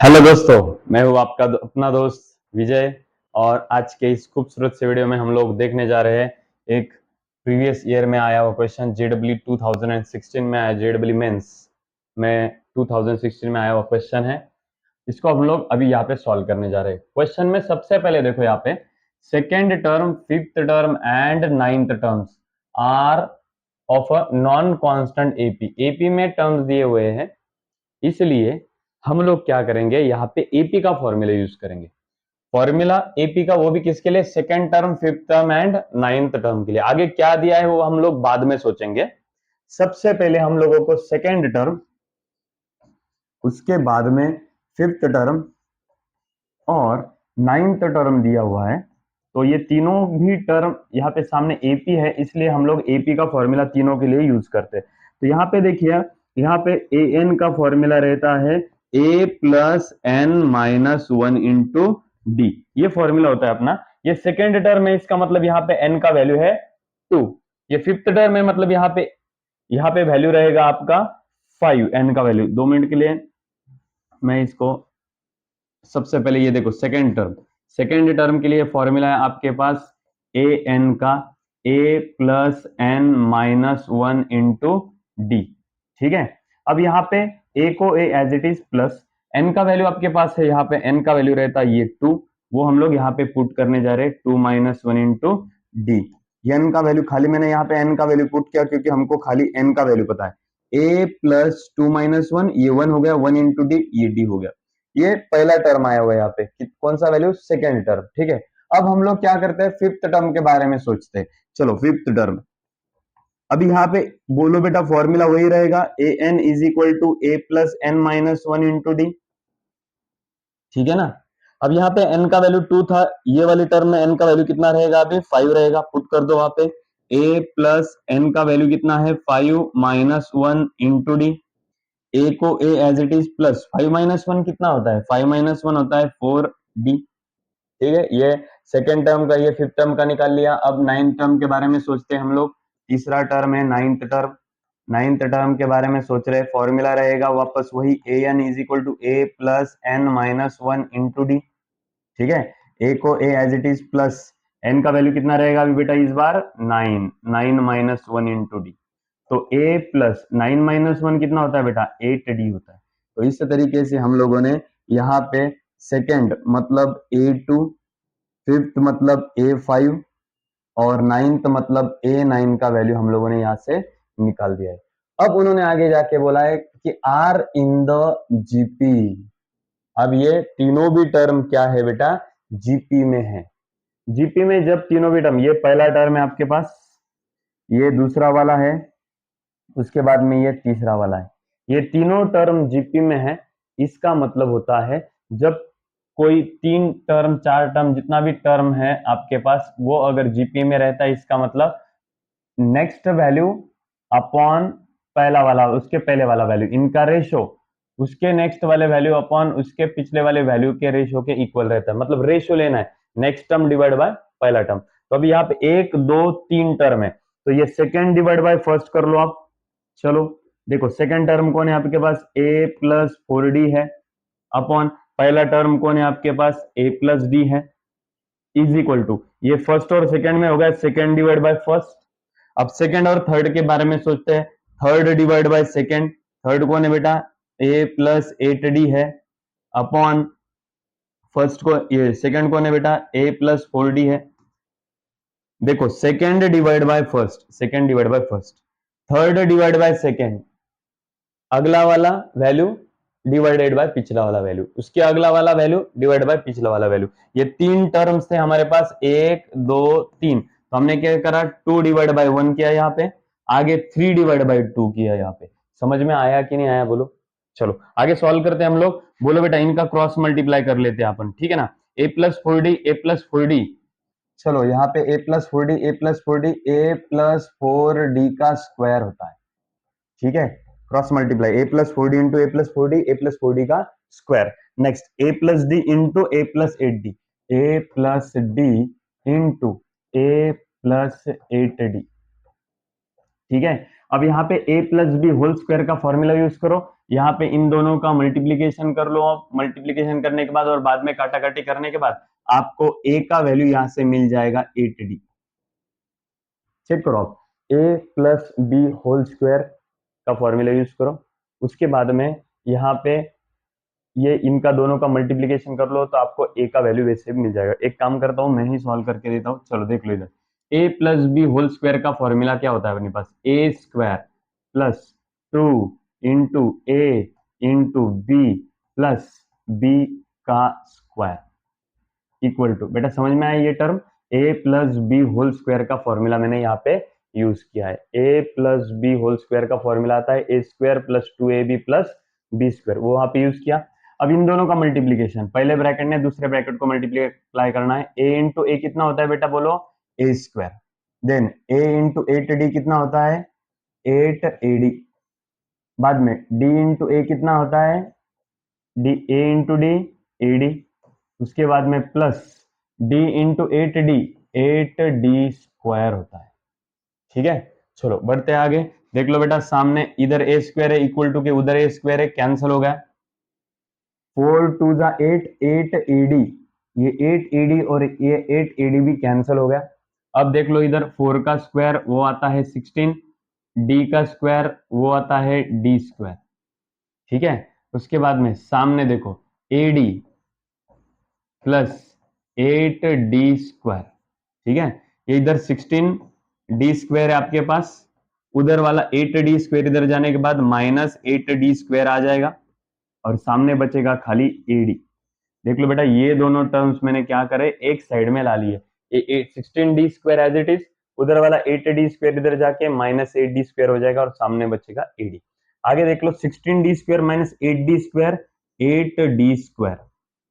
Hello दोस्तों, मैं हूँ आपका अपना दोस्त विजय। और आज के इस खूबसूरत से वीडियो में हम लोग देखने जा रहे हैं एक प्रीवियस ईयर में आया हुआ क्वेश्चन। जेडब्ल्यू 2016 में आया, जेडब्ल्यू मेंस में 2016 में आया हुआ क्वेश्चन है। इसको हम लोग अभी यहाँ पे सॉल्व करने जा रहे हैं। क्वेश्चन में सबसे पहले देखो, यहाँ पे second term, fifth term and ninth terms are of a non constant AP. AP में टर्म्स दिए हुए हैं, इसलिए हम लोग क्या करेंगे, यहाँ पे एपी का फॉर्मूला यूज करेंगे। फॉर्मूला एपी का, वो भी किसके लिए? Second term, fifth term and ninth term के लिए। आगे क्या दिया है वो हम लोग बाद में सोचेंगे। सबसे पहले हम लोगों को सेकेंड टर्म, उसके बाद में फिफ्थ टर्म और नाइन्थ टर्म दिया हुआ है। तो ये तीनों भी टर्म यहाँ पे सामने एपी है, इसलिए हम लोग एपी का फॉर्मूला तीनों के लिए यूज करते हैं। तो यहाँ पे देखिए, यहाँ पे ए एन का फॉर्मूला रहता है A plus N minus one into D. ये फॉर्मूला होता है अपना। ये सेकेंड टर्म है, इसका मतलब यहाँ पे एन का वैल्यू है 2। ये फिफ्थ टर्म है, मतलब यहाँ पे वैल्यू रहेगा आपका 5, एन का वैल्यू। 2 मिनट के लिए मैं इसको, सबसे पहले ये देखो सेकेंड टर्म के लिए फॉर्मूला है आपके पास ए एन का A plus N minus one into D. ठीक है, अब यहाँ पे ए को A as it is plus N का वैल्यू आपके पास है, यहाँ पे एन का वैल्यू रहता है ये 2, वो हम लोग यहाँ पे पुट करने जा रहे हैं 2 minus one into D. N का वैल्यू खाली मैंने यहाँ पे एन का वैल्यू पुट किया क्योंकि हमको खाली एन का वैल्यू पता है। ए प्लस 2 माइनस वन, ये 1 हो गया, 1 इंटू डी, ये डी हो गया। ये पहला टर्म आया हुआ है यहाँ पे, कौन सा वैल्यू? Second term. ठीक है, अब हम लोग क्या करते हैं, फिफ्थ टर्म के बारे में सोचते हैं। चलो फिफ्थ टर्म, अभी यहाँ पे बोलो बेटा, फॉर्मूला वही रहेगा, A N is equal to A plus N minus one into D. ठीक है ना। अब यहाँ पे n का वैल्यू 2 था, ये वाली टर्म में n का वैल्यू कितना रहेगा? अभी 5 रहेगा। पुट कर दो वहां पे a प्लस एन का वैल्यू कितना है? 5 minus one into D. A को A as it is plus 5 minus one कितना होता है? 5 माइनस वन होता है 4d। ठीक है, ये सेकेंड टर्म का, ये फिफ्थ टर्म का निकाल लिया। अब नाइन्थ टर्म के बारे में सोचते हैं हम लोग। तीसरा टर्म है नाइन्थ टर्म। नाइन्थ टर्म के बारे में सोच रहे, फॉर्मूला रहेगा वापस वही, A N is equal to A plus N minus one into D. ठीक है, ए को A as it is plus N का वैल्यू कितना रहेगा अभी बेटा इस बार? 9, 9 माइनस वन इंटू डी। तो a प्लस 9 माइनस वन कितना होता है बेटा? 8d होता है। तो इस तरीके से हम लोगों ने यहाँ पे सेकेंड मतलब a2, फिफ्थ मतलब a5 और नाइन्थ मतलब a9 का वैल्यू हम लोगों ने यहाँ से निकाल दिया है। अब उन्होंने आगे जाके बोला है कि आर इन द जीपी। अब ये तीनों भी टर्म क्या है बेटा? जीपी में है। जीपी में जब तीनों भी टर्म, ये पहला टर्म है आपके पास, ये दूसरा वाला है, उसके बाद में ये तीसरा वाला है, ये तीनों टर्म जीपी में है। इसका मतलब होता है जब कोई 3 टर्म, 4 टर्म, जितना भी टर्म है आपके पास, वो अगर जीपी में रहता है, इसका मतलब नेक्स्ट वैल्यू अपॉन पहला वाला, उसके पहले वाला वैल्यू, इनका रेशो उसके नेक्स्ट वाले वैल्यू अपॉन उसके पिछले वाले वैल्यू के रेशो के इक्वल रहता है। मतलब रेशो लेना है, नेक्स्ट टर्म डिवाइड बाय पहला टर्म। तो अभी यहाँ पे 1 2 3 टर्म है, तो ये सेकेंड डिवाइड बाय फर्स्ट कर लो आप। चलो देखो, सेकेंड टर्म कौन है आपके पास? a प्लस 4d है, अपॉन पहला टर्म कौन है आपके पास? a प्लस डी है, इज इक्वल टू, ये फर्स्ट और सेकेंड में होगा सेकेंड डिवाइड बाय फर्स्ट। अब सेकेंड और थर्ड के बारे में सोचते हैं। Third divide by second, third कौन है बेटा? a प्लस एट डी है, अपॉन फर्स्ट को, ये सेकेंड कौन है बेटा? a प्लस 4d है। देखो second divide by first, second divide by first, third divide by second, अगला वाला वैल्यू डिवाइडेड बाय पिछला वाला वैल्यू, उसके अगला वाला वैल्यू डिवाइड बाय पिछला वाला वैल्यू। ये 3 टर्म्स थे हमारे पास, 1 2 3। तो हमने क्या करा? 2 डिवाइड बाय 1 किया यहाँ पे, आगे 3 डिवाइड बाय 2 किया यहाँ पे। समझ में आया कि नहीं आया बोलो? चलो आगे सॉल्व करते हैं हम लोग। बोलो बेटा, इनका क्रॉस मल्टीप्लाई कर लेते हैं अपन। ठीक है ना, a plus four D, A plus four D. चलो यहाँ पे a plus four D, A plus four D, A plus four D का स्क्वायर होता है। ठीक है, क्रॉस मल्टीप्लाई, ए प्लस फोर डी इंटू ए प्लस फोर डी, ए प्लस फोर डी का square. Next ए plus D into ए plus eight D, ए plus D into ए plus eight D. ठीक है, अब यहाँ पे a plus B whole square का formula use करो, यहाँ पे इन दोनों का मल्टीप्लीकेशन कर लो। आप मल्टीप्लीकेशन करने के बाद और बाद में काटाकाटी करने के बाद आपको a का वैल्यू यहाँ से मिल जाएगा 8d। चेक करो आप, a plus B whole square का फॉर्मूला यूज करो, उसके बाद में यहाँ पे ये इनका दोनों का मल्टीप्लीकेशन कर लो तो आपको a का वैल्यू वैसे भी मिल जाएगा। एक काम करता हूँ, मैं ही सॉल्व करके देता हूँ, चलो देख लो इधर। a plus B whole square का फॉर्मूला क्या होता है अपने पास, a square plus 2 into A into B plus B का स्क्वायर इक्वल टू, बेटा समझ में आया ये term, a plus B whole square का फॉर्मूला मैंने यहाँ पे यूज किया है। a plus B whole square का फॉर्मूला आता है a square plus 2ab plus B square, वो वहां पे यूज किया। अब इन दोनों का मल्टीप्लीकेशन, पहले ब्रैकेट ने दूसरे ब्रैकेट को मल्टीप्लाई करना है। a इंटू ए कितना होता है बेटा, बोलो a square, then a into 8d कितना होता है 8ad, बाद में d इंटू ए कितना होता है D, a into D ad, उसके बाद में plus d into 8d 8d square होता है। ठीक है, चलो बढ़ते आगे, देख लो बेटा सामने इधर a स्क्वायर है इक्वल टू के उधर a स्क्वायर है, कैंसिल हो गया। 4 टू जा 8, 8ad, ये 8ad और ये 8ad भी कैंसिल हो गया। अब देख लो इधर 4 का स्क्वायर वो आता है 16, d का स्क्वायर वो आता है d स्क्वायर। ठीक है, उसके बाद में सामने देखो ad प्लस 8d स्क्वायर। ठीक है, ये इधर 16d स्क्वायर है आपके पास, उधर वाला 8d स्क्वायर इधर जाने के बाद माइनस 8d स्क्वायर आ जाएगा और सामने बचेगा खाली ad। देख लो बेटा ये दोनों टर्म्स मैंने क्या करे, एक साइड में ला लिए, ये 16d square as it is, उधर वाला 8d स्क्वायर इधर जाके माइनस 8d स्क्वायर हो जाएगा और सामने बचेगा ad। आगे देख लो 16d square minus 8d square, 8d square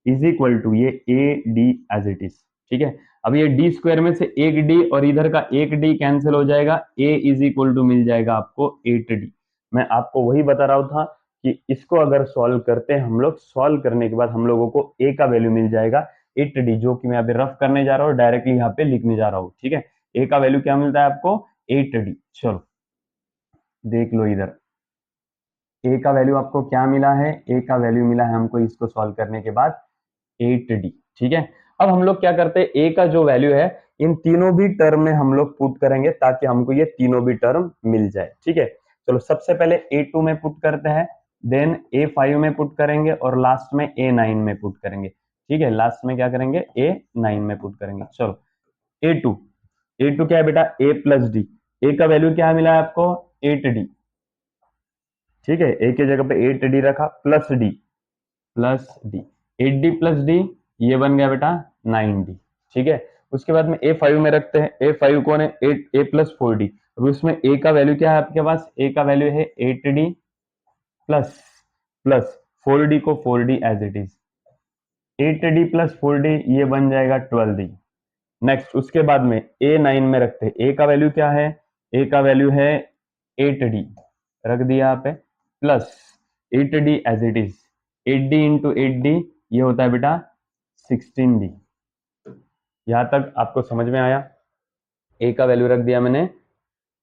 is equal to ये ad एज इट इज। ठीक है, अब ये d स्क्वायर में से एक d और इधर का एक d कैंसिल हो जाएगा, a इज इक्वल टू मिल जाएगा आपको 8d। मैं आपको वही बता रहा था कि इसको अगर सॉल्व करते हैं हम लोग, सॉल्व करने के बाद हम लोगों को a का वैल्यू मिल जाएगा 8d, जो कि मैं अभी रफ करने जा रहा हूँ, डायरेक्टली यहाँ पे लिखने जा रहा हूँ। ठीक है, a का वैल्यू क्या मिलता है आपको 8d। चलो देख लो इधर a का वैल्यू आपको क्या मिला है, a का वैल्यू मिला है हमको इसको सॉल्व करने के बाद 8d। ठीक है, अब हम लोग क्या करते हैं, a का जो वैल्यू है इन तीनों भी टर्म में हम लोग पुट करेंगे ताकि हमको ये तीनों भी टर्म मिल जाए। ठीक है, चलो सबसे पहले a2 में पुट करते हैं, देन a5 में पुट करेंगे और लास्ट में a9 में पुट करेंगे। ठीक है, लास्ट में क्या करेंगे a9 में पुट करेंगे। चलो a2, a2 क्या है बेटा a प्लस डी, a का वैल्यू क्या मिला है आपको 8d। ठीक है, a की जगह पे 8d रखा plus D, plus D 8d plus D, ये बन गया बेटा 9d। ठीक है, उसके बाद में a5 में रखते हैं, a5 कौन है 8 a प्लस 4d। अब उसमें a का वैल्यू क्या है आपके पास, a का वैल्यू है 8d प्लस प्लस 4d को 4d as it is, 8d plus 4d ये बन जाएगा 12d। नेक्स्ट उसके बाद में a9 में रखते हैं, a का वैल्यू क्या है, a का वैल्यू है 8d, रख दिया यहाँ पे plus 8d as it is, 8d into 8d ये होता है बेटा 16d। यहां तक आपको समझ में आया, a का वैल्यू रख दिया मैंने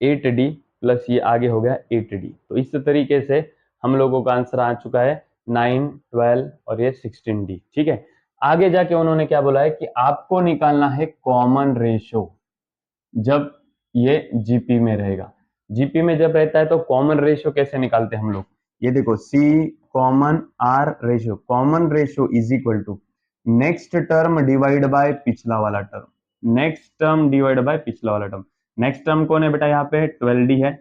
8d प्लस ये आगे हो गया 8d। तो इस तरीके से हम लोगों का आंसर आ चुका है 9, 12 और ये 16d। ठीक है, आगे जाके उन्होंने क्या बोला है कि आपको निकालना है कॉमन रेशो जब ये जीपी में रहेगा। जीपी में जब रहता है तो कॉमन रेशो कैसे निकालते हैं हम लोग, ये देखो see common R ratio, common ratio is equal to next term divide by पिछला वाला term, next term divide by पिछला वाला टर्म। नेक्स्ट टर्म कौन है बेटा यहाँ पे 12d है,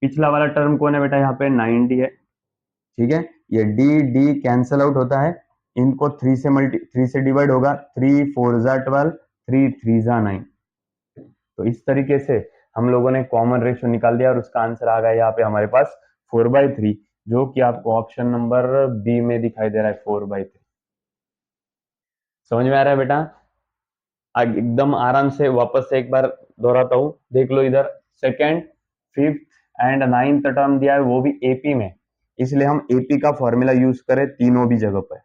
पिछला वाला टर्म कौन है बेटा यहाँ पे 9d है। ठीक है, ये डी डी कैंसल आउट होता है, इनको 3 से डिवाइड होगा, 3 4 जा 12, 3 3 जा 9। तो इस तरीके से हम लोगों ने कॉमन रेशियो निकाल दिया और उसका आंसर आ गया यहाँ पे हमारे पास 4/3, जो कि आपको ऑप्शन नंबर बी में दिखाई दे रहा है 4/3। समझ में आ रहा है बेटा, एकदम आराम से वापस से एक बार दोहराता हूं, देख लो इधर second, fifth and 9th term दिया है वो भी एपी में, इसलिए हम एपी का फॉर्मूला यूज करें तीनों भी जगह पर।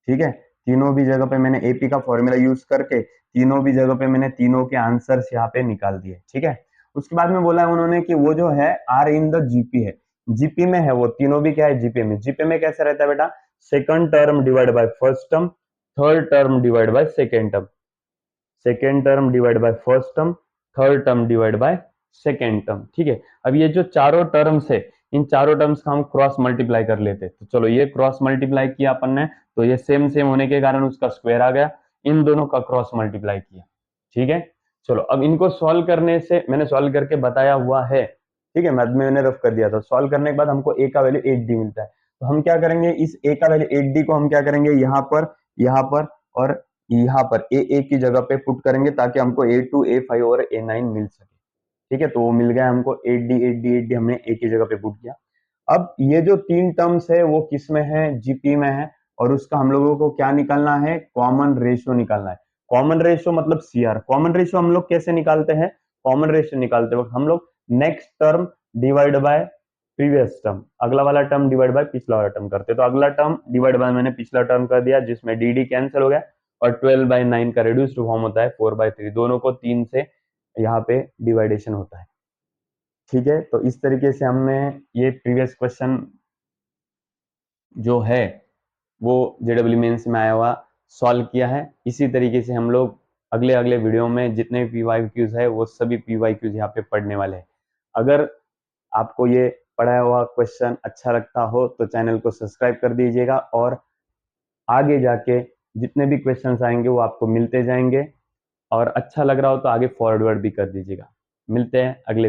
ठीक है, तीनों भी जगह पे मैंने एपी का फॉर्मूला यूज करके तीनों भी जगह पे मैंने तीनों के आंसर्स यहाँ पे निकाल दिए। ठीक है, उसके बाद में बोला है उन्होंने कि वो जो है आर इन द जीपी है, जीपी में है, वो तीनों भी क्या है जीपी में। जीपी में कैसे रहता है बेटा, second term divide by first term, third term divide by second term, second term divide by first term, third term divide by second term. ठीक है, अब ये जो चारों टर्म्स है, इन चारों टर्म्स का हम क्रॉस मल्टीप्लाई कर लेते, तो चलो ये क्रॉस मल्टीप्लाई किया अपन ने, तो ये सेम सेम होने के कारण उसका स्क्वायर आ गया, इन दोनों का क्रॉस मल्टीप्लाई किया। ठीक है, चलो अब इनको सॉल्व करने से, मैंने सॉल्व करके बताया हुआ है, ठीक है, मैंने रफ कर दिया था। सॉल्व करने के बाद हमको ए का वैल्यू 8d मिलता है, तो हम क्या करेंगे, इस ए का वैल्यू 8d को हम क्या करेंगे, यहाँ पर और यहाँ पर ए की जगह पे पुट करेंगे, ताकि हमको A2 A5 और A9 मिल सके। ठीक है, तो वो मिल गया हमको 8d हमने ए की जगह पे पुट किया। अब ये जो तीन टर्म्स है वो किस में है, जीपी में है, और उसका हम लोगों को क्या निकालना है, कॉमन रेशियो निकालना है। कॉमन रेशियो मतलब सीआर। कॉमन रेशियो हम लोग कैसे निकालते हैं, कॉमन रेशियो निकालते वक्त हम लोग next term divide bye previous term, अगला वाला टर्म डिवाइड बाय पिछला वाला टर्म करते, तो अगला टर्म डिवाइड बाय मैंने पिछला टर्म कर दिया, जिसमें डी कैंसिल हो गया, और 12/9 का रिड्यूस्ड फॉर्म होता है 4/3, दोनों को 3 से यहाँ पे डिवाइडेशन होता है। ठीक है, तो इस तरीके से हमने ये प्रीवियस क्वेश्चन जो है वो जेडब्ल्यू मेंस में आया हुआ सॉल्व किया है। इसी तरीके से हम लोग अगले अगले वीडियो में जितने भी पीवाईक्यूज है वो सभी पीवाईक्यूज यहाँ पे पढ़ने वाले हैं। अगर आपको ये पढ़ाया हुआ क्वेश्चन अच्छा लगता हो तो चैनल को सब्सक्राइब कर दीजिएगा, और आगे जाके जितने भी क्वेश्चंस आएंगे वो आपको मिलते जाएंगे, और अच्छा लग रहा हो तो आगे फॉरवर्ड भी कर दीजिएगा। मिलते हैं अगले